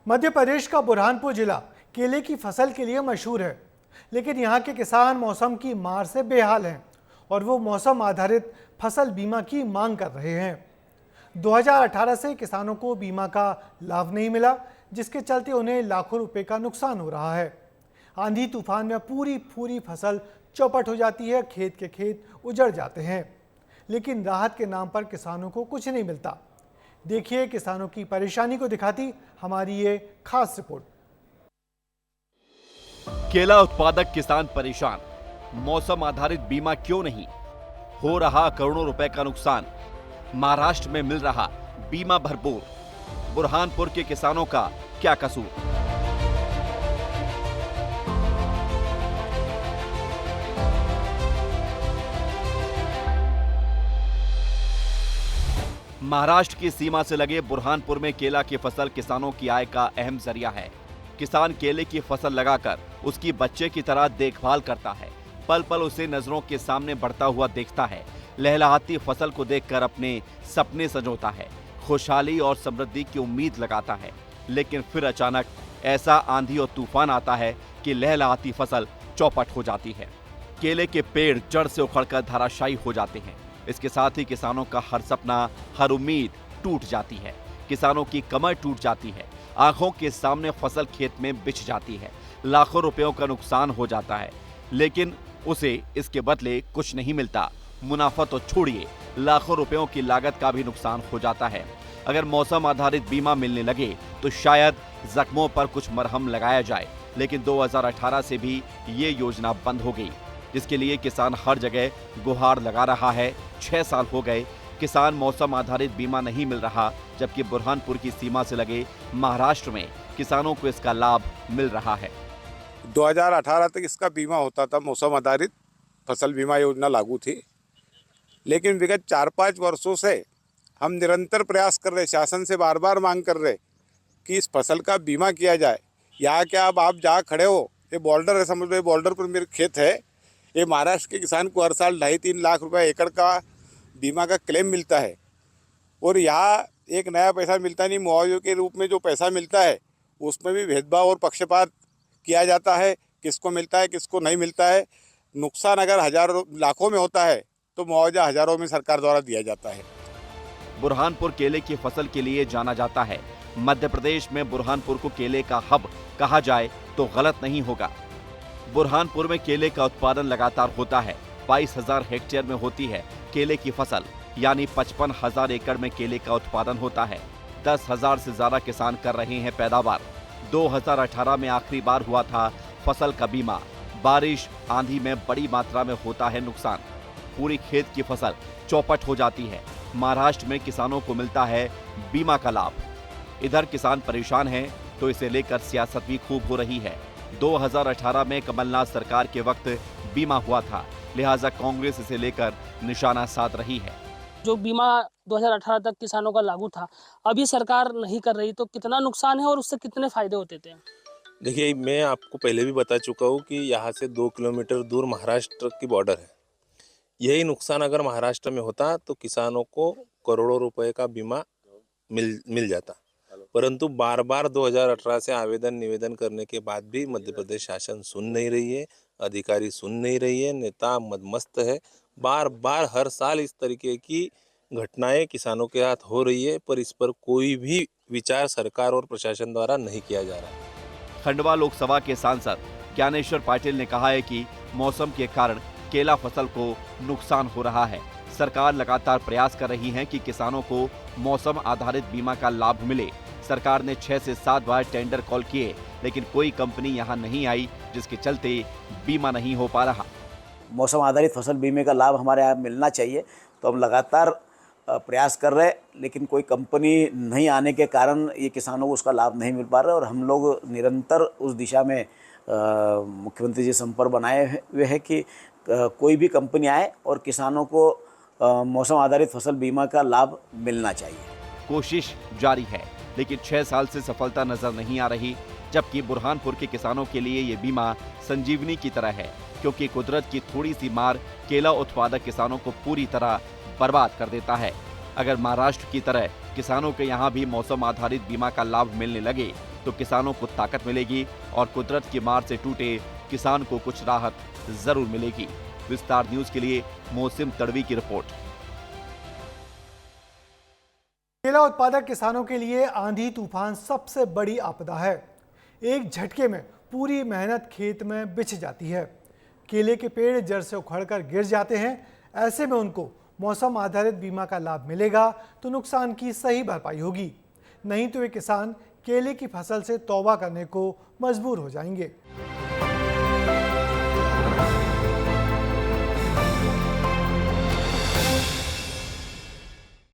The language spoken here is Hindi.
मध्य प्रदेश का बुरहानपुर जिला केले की फसल के लिए मशहूर है, लेकिन यहाँ के किसान मौसम की मार से बेहाल हैं और वो मौसम आधारित फसल बीमा की मांग कर रहे हैं। 2018 से किसानों को बीमा का लाभ नहीं मिला, जिसके चलते उन्हें लाखों रुपए का नुकसान हो रहा है। आंधी तूफान में पूरी फसल चौपट हो जाती है, खेत के खेत उजड़ जाते हैं, लेकिन राहत के नाम पर किसानों को कुछ नहीं मिलता। देखिए किसानों की परेशानी को दिखाती हमारी ये खास रिपोर्ट। केला उत्पादक किसान परेशान, मौसम आधारित बीमा क्यों नहीं, हो रहा करोड़ों रुपए का नुकसान, महाराष्ट्र में मिल रहा बीमा भरपूर, बुरहानपुर के किसानों का क्या कसूर। महाराष्ट्र की सीमा से लगे बुरहानपुर में केला की फसल किसानों की आय का अहम जरिया है। किसान केले की फसल लगाकर उसकी बच्चे की तरह देखभाल करता है, पल पल उसे नजरों के सामने बढ़ता हुआ देखता है, लहलहाती फसल को देखकर अपने सपने संजोता है, खुशहाली और समृद्धि की उम्मीद लगाता है। लेकिन फिर अचानक ऐसा आंधी और तूफान आता है कि लहलहाती फसल चौपट हो जाती है। केले के पेड़ जड़ से उखड़कर धराशायी हो जाते हैं। इसके साथ ही किसानों का हर सपना, हर उम्मीद टूट जाती है। किसानों की कमर टूट जाती है, आंखों के सामने फसल खेत में बिछ जाती है, लाखों रुपयों का नुकसान हो जाता है, लेकिन उसे इसके बदले कुछ नहीं मिलता। मुनाफा तो छोड़िए, लाखों रुपयों की लागत का भी नुकसान हो जाता है। अगर मौसम आधारित बीमा मिलने लगे तो शायद जख्मों पर कुछ मरहम लगाया जाए, लेकिन 2018 से भी ये योजना बंद हो गई, जिसके लिए किसान हर जगह गुहार लगा रहा है। 6 साल हो गए किसान मौसम आधारित बीमा नहीं मिल रहा, जबकि बुरहानपुर की सीमा से लगे महाराष्ट्र में किसानों को इसका लाभ मिल रहा है। 2018 तक इसका बीमा होता था, मौसम आधारित फसल बीमा योजना लागू थी, लेकिन विगत 4-5 वर्षों से हम निरंतर प्रयास कर रहे, शासन से बार बार मांग कर रहे कि इस फसल का बीमा किया जाए। यहाँ क्या अब आप जहाँ खड़े हो, ये बॉर्डर है, समझ लो बॉर्डर पर मेरे खेत है। ये महाराष्ट्र के किसान को हर साल 2.5-3 लाख रुपए एकड़ का बीमा का क्लेम मिलता है, और यहाँ एक नया पैसा मिलता नहीं। मुआवजे के रूप में जो पैसा मिलता है उसमें भी भेदभाव और पक्षपात किया जाता है, किसको मिलता है किसको नहीं मिलता है। नुकसान अगर हजारों लाखों में होता है तो मुआवजा हजारों में सरकार द्वारा दिया जाता है। बुरहानपुर केले की फसल के लिए जाना जाता है। मध्य प्रदेश में बुरहानपुर को केले का हब कहा जाए तो गलत नहीं होगा। बुरहानपुर में केले का उत्पादन लगातार होता है। 22,000 हेक्टेयर में होती है केले की फसल, यानी 55,000 एकड़ में केले का उत्पादन होता है। 10,000 से ज्यादा किसान कर रहे हैं पैदावार। 2018 में आखिरी बार हुआ था फसल का बीमा। बारिश आंधी में बड़ी मात्रा में होता है नुकसान, पूरी खेत की फसल चौपट हो जाती है। महाराष्ट्र में किसानों को मिलता है बीमा का लाभ। इधर किसान परेशान हैं तो इसे लेकर सियासत भी खूब हो रही है। 2018 में कमलनाथ सरकार के वक्त बीमा हुआ था, लिहाजा कांग्रेस इसे लेकर निशाना साध रही है। जो बीमा 2018 तक किसानों का लागू था, अभी सरकार नहीं कर रही, तो कितना नुकसान है और उससे कितने फायदे होते थे? देखिए, मैं आपको पहले भी बता चुका हूँ कि यहाँ से 2 किलोमीटर दूर महाराष्ट्र की बॉर्डर है। यही नुकसान अगर महाराष्ट्र में होता तो किसानों को करोड़ों रुपए का बीमा मिल जाता, परंतु बार बार 2018 से आवेदन निवेदन करने के बाद भी मध्य प्रदेश शासन सुन नहीं रही है, अधिकारी सुन नहीं रही है, नेता मदमस्त है। बार बार हर साल इस तरीके की घटनाएं किसानों के साथ हो रही है, पर इस पर कोई भी विचार सरकार और प्रशासन द्वारा नहीं किया जा रहा है। खंडवा लोकसभा के सांसद ज्ञानेश्वर पाटिल ने कहा है कि मौसम के कारण केला फसल को नुकसान हो रहा है। सरकार लगातार प्रयास कर रही है कि किसानों को मौसम आधारित बीमा का लाभ मिले। सरकार ने 6 से 7 बार टेंडर कॉल किए, लेकिन कोई कंपनी यहां नहीं आई, जिसके चलते बीमा नहीं हो पा रहा। मौसम आधारित फसल बीमे का लाभ हमारे यहाँ मिलना चाहिए, तो हम लगातार प्रयास कर रहे हैं, लेकिन कोई कंपनी नहीं आने के कारण ये किसानों को उसका लाभ नहीं मिल पा रहा है। और हम लोग निरंतर उस दिशा में मुख्यमंत्री जी संपर्क बनाए हुए हैं कि कोई भी कंपनी आए और किसानों को मौसम आधारित फसल बीमा का लाभ मिलना चाहिए। कोशिश जारी है, लेकिन 6 साल से सफलता नजर नहीं आ रही, जबकि बुरहानपुर के किसानों के लिए ये बीमा संजीवनी की तरह है, क्योंकि कुदरत की थोड़ी सी मार केला उत्पादक किसानों को पूरी तरह बर्बाद कर देता है। अगर महाराष्ट्र की तरह किसानों के यहाँ भी मौसम आधारित बीमा का लाभ मिलने लगे तो किसानों को ताकत मिलेगी और कुदरत की मार से टूटे किसान को कुछ राहत जरूर मिलेगी। विस्तार न्यूज के लिए मोहसिम तड़वी की रिपोर्ट। केला उत्पादक किसानों के लिए आंधी तूफान सबसे बड़ी आपदा है। एक झटके में पूरी मेहनत खेत में बिछ जाती है। केले के पेड़ जड़ से उखड़कर गिर जाते हैं। ऐसे में उनको मौसम आधारित बीमा का लाभ मिलेगा तो नुकसान की सही भरपाई होगी, नहीं तो वे किसान केले की फसल से तौबा करने को मजबूर हो जाएंगे।